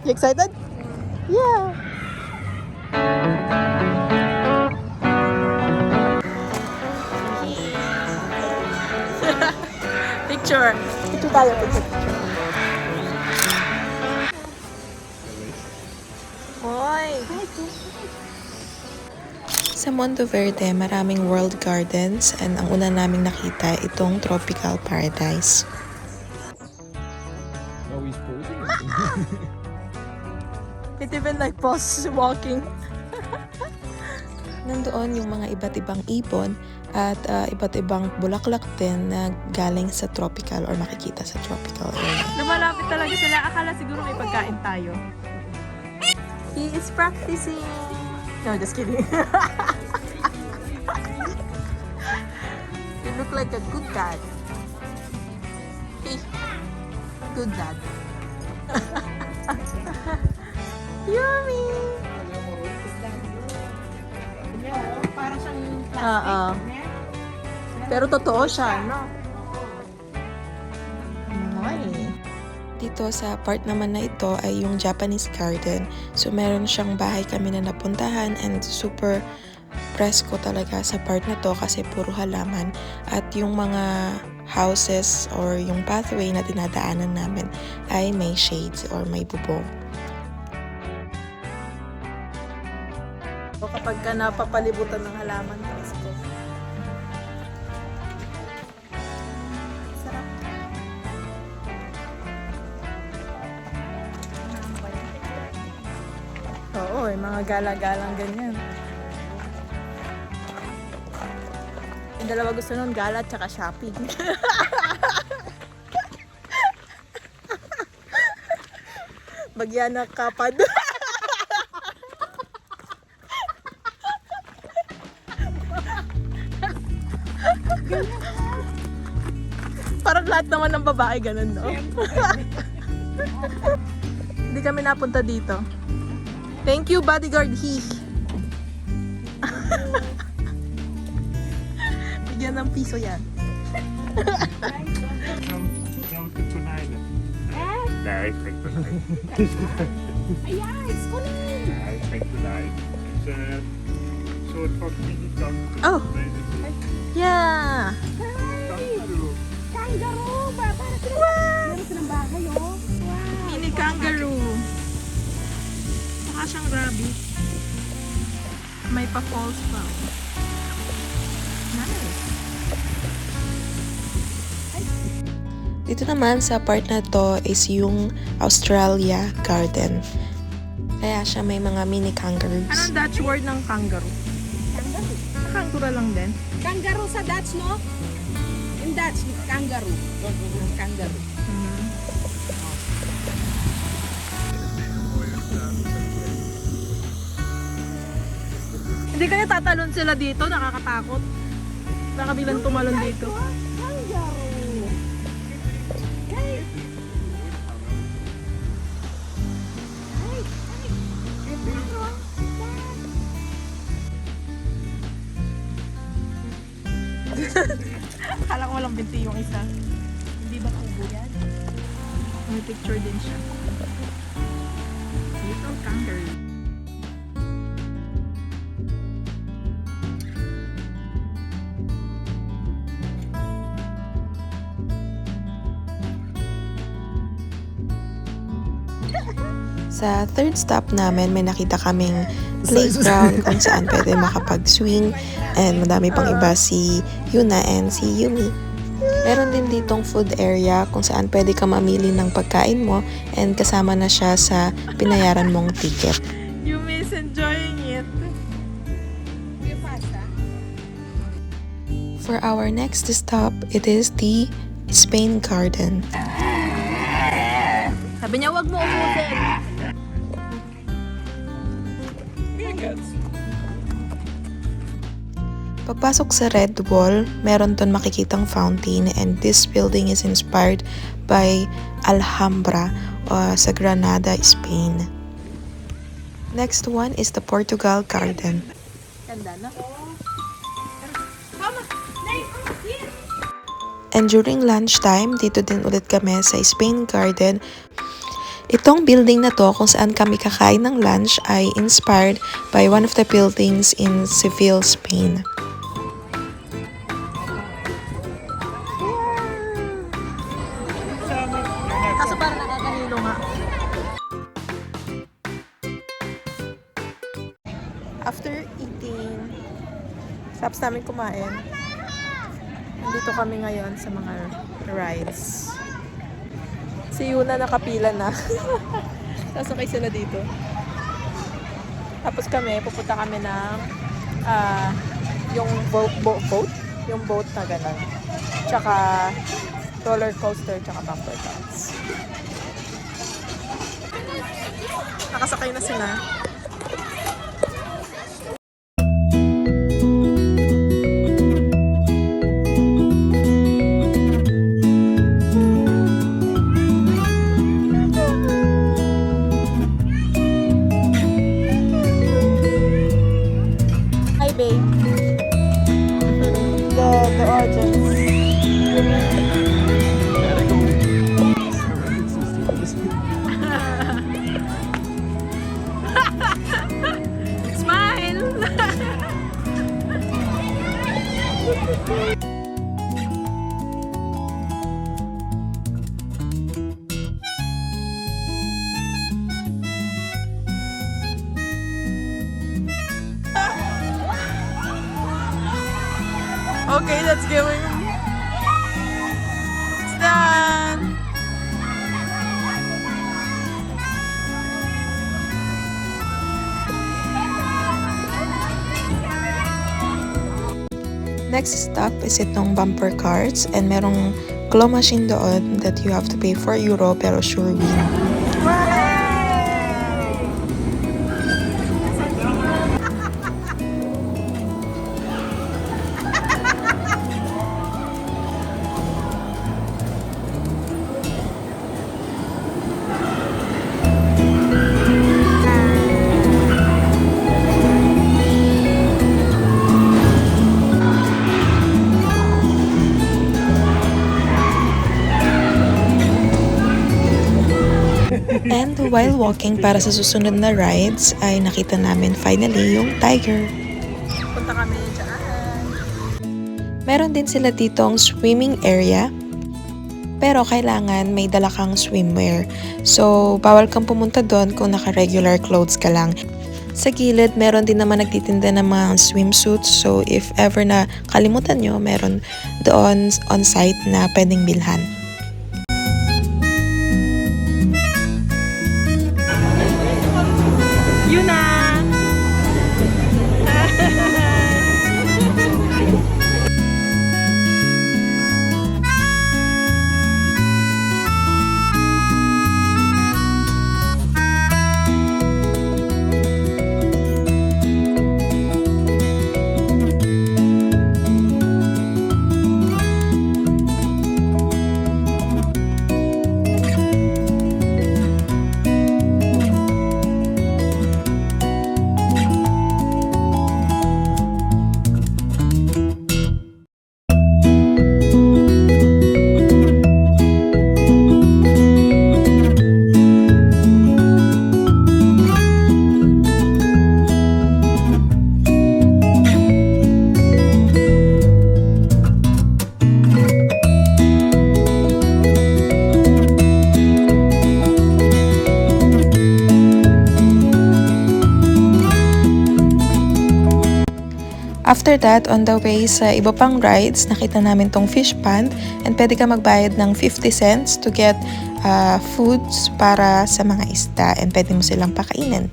You excited? Yeah. Picture. Picture tayo, picture. Hoy! Sa Monteverde, maraming world gardens and ang una naming nakita itong tropical paradise. Oh, he's posing. It even like pause walking. Nandoon yung mga iba't ibang ibon at iba't ibang bulaklak din na galing sa tropical or makikita sa tropical area. Lumalapit talaga sila. Akala siguro may pagkain tayo. He is practicing. No, just kidding. You look like a good dad. Hey, good dad. Yummy! Parang siyang Oo. Pero totoo siya, no? Ay. Dito sa part naman na ito ay yung Japanese garden. So meron siyang bahay kami na napuntahan and super presko talaga sa part na to kasi puro halaman. At yung mga houses or yung pathway na dinadaanan namin ay may shades or may bubong. O kapag ka napapalibutan ng halaman, presko. Sarap. Oo, mga gala-galang ganyan. Yung dalawa gusto nun, gala at saka shopping. Bagyan na kapad. Parang lahat naman ng babae ganun, no? Hindi kami napunta dito. Thank you, bodyguard he. Bigyan ng piso yan. Come to tonight. Nej, ikke tonight. Ja, it's kunin. Nej, ikke tonight. Så et forkning. Oh, yeah. Kangaroo ba? Para meron silang bahay, oh. Wow. Mini kangaroo. Mukha siyang rabbit. May pa-falls pa. Nice. Dito naman sa part na to is yung Australia Garden. Kaya siya may mga mini kangaroos. Anong Dutch word ng kangaroo? Kangaroo. Kangaroo lang din. Kangaroo sa Dutch, no? In Dutch, kangaroo. Kangaroo. Hindi kaya tatalon sila dito, nakakatakot. Baka bilang tumalon dito. Kangaroo. Hey. Hey. Akala ko walang binti yung isa. Hindi ba kubo yan? May picture din siya. Little kangaroo. Sa third stop namin, may nakita kaming playground kung saan pwede makapag-swing and madami pang iba si Yuna and si Yumi. Meron din ditong food area kung saan pwede ka mamili ng pagkain mo and kasama na siya sa binayaran mong ticket. Yumi is enjoying it. Yung pasta. For our next stop, it is the Spain Garden. Sabi niya, wag mo umutin. Pagpasok sa Red Wall, meron doon makikitang fountain and this building is inspired by Alhambra sa Granada, Spain. Next one is the Portugal Garden. Ganda, no? And during lunchtime, dito din ulit kami sa Spain Garden. Itong building na to kung saan kami kakain ng lunch ay inspired by one of the buildings in Seville, Spain. Kaso parang nakakanilo nga. After eating, tapos namin kumain, nandito kami ngayon sa mga rides. Si Yuna nakapila na. Sasakay sila dito. Tapos kami, pupunta kami ng yung boat, yung boat na gano'n. Tsaka roller coaster, tsaka bumper cars. Nakasakay na sila. Hi, babe. The audience. Smile! Okay, that's going. It's done. Next stop is itong bumper cars and merong claw machine doon that you have to pay 4 euro pero sure win. And while walking para sa susunod na rides ay nakita namin finally yung tiger. Punta kami dyan. Meron din sila ditong swimming area. Pero kailangan may dala kang swimwear. So, bawal kang pumunta doon kung naka-regular clothes ka lang. Sa gilid, meron din naman nagtitinda ng mga swimsuits. So, if ever na kalimutan nyo, meron doon on-site na pwedeng bilhan. Yuna! After that, on the way sa iba pang rides, nakita namin tong fish pond and pwede ka magbayad ng 50 cents to get foods para sa mga isda and pwede mo silang pakainin.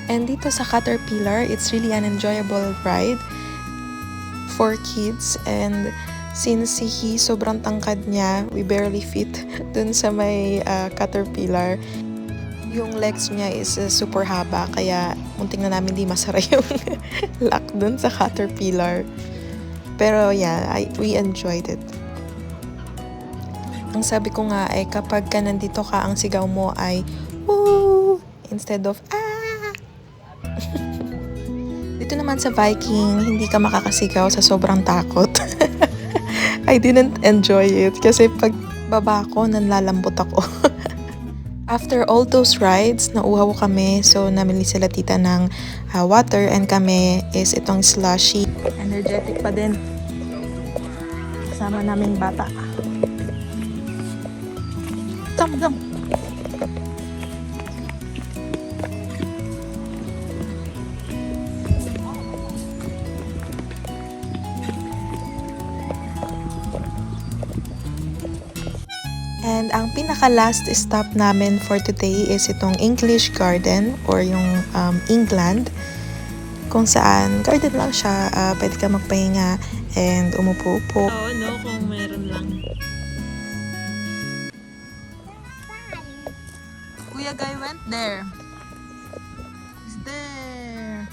And dito sa Caterpillar, it's really an enjoyable ride for kids. And since he sobrang tangkad niya, we barely fit dun sa may Caterpillar. Yung legs niya is super haba, kaya munting na namin di masara yung luck dun sa Caterpillar. Pero yeah, we enjoyed it. Ang sabi ko nga ay kapag ka nandito ka, ang sigaw mo ay woo instead of ah. Dito naman sa Viking, hindi ka makakasigaw sa sobrang takot. I didn't enjoy it kasi pag baba ko, nanlalambot ako. After all those rides, nauhaw kami. So, namili sila tita ng water and kami is itong slushy. Energetic pa din. Kasama naming bata. Dam. And ang pinaka-last stop namin for today is itong English Garden or yung England. Kung saan, garden lang siya. Pwede ka magpahinga and umupo-upo. Oo, no, kung meron lang. Kuya Guy went there. He's there.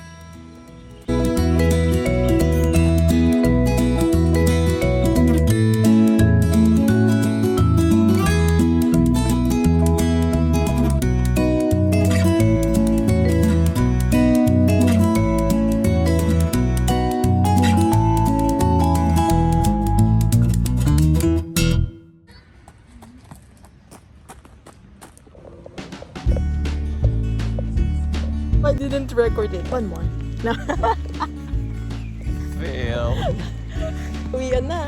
I didn't record it. One more. No. Fail. Uwi na.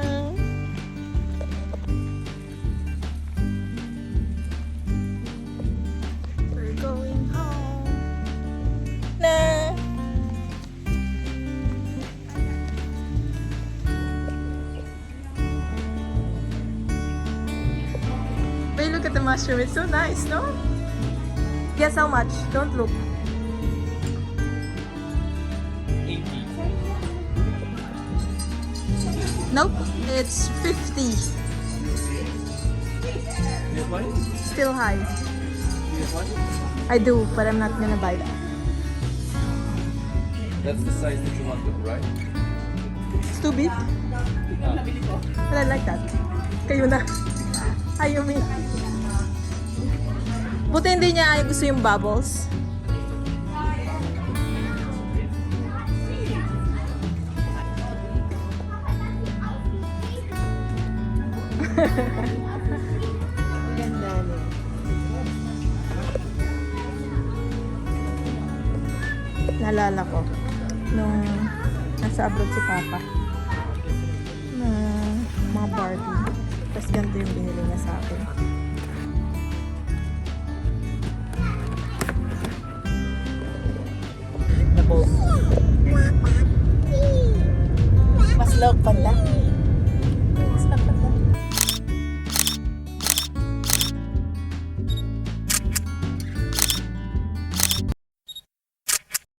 We're going home. Na. Wait, look at the mushroom. It's so nice, no? Guess how much? Don't look. 80. Nope, it's 50. Still high. I do, but I'm not gonna buy that. That's the size that you wanted, right? It's too big. But I like that. Kayo na. Ayumi. Buti hindi niya gusto yung bubbles. Ganda niya. Naalala ko nung nasa abroad si Papa na mga Barbie. Tapos ganito yung binili niya sa akin. Mas log pala.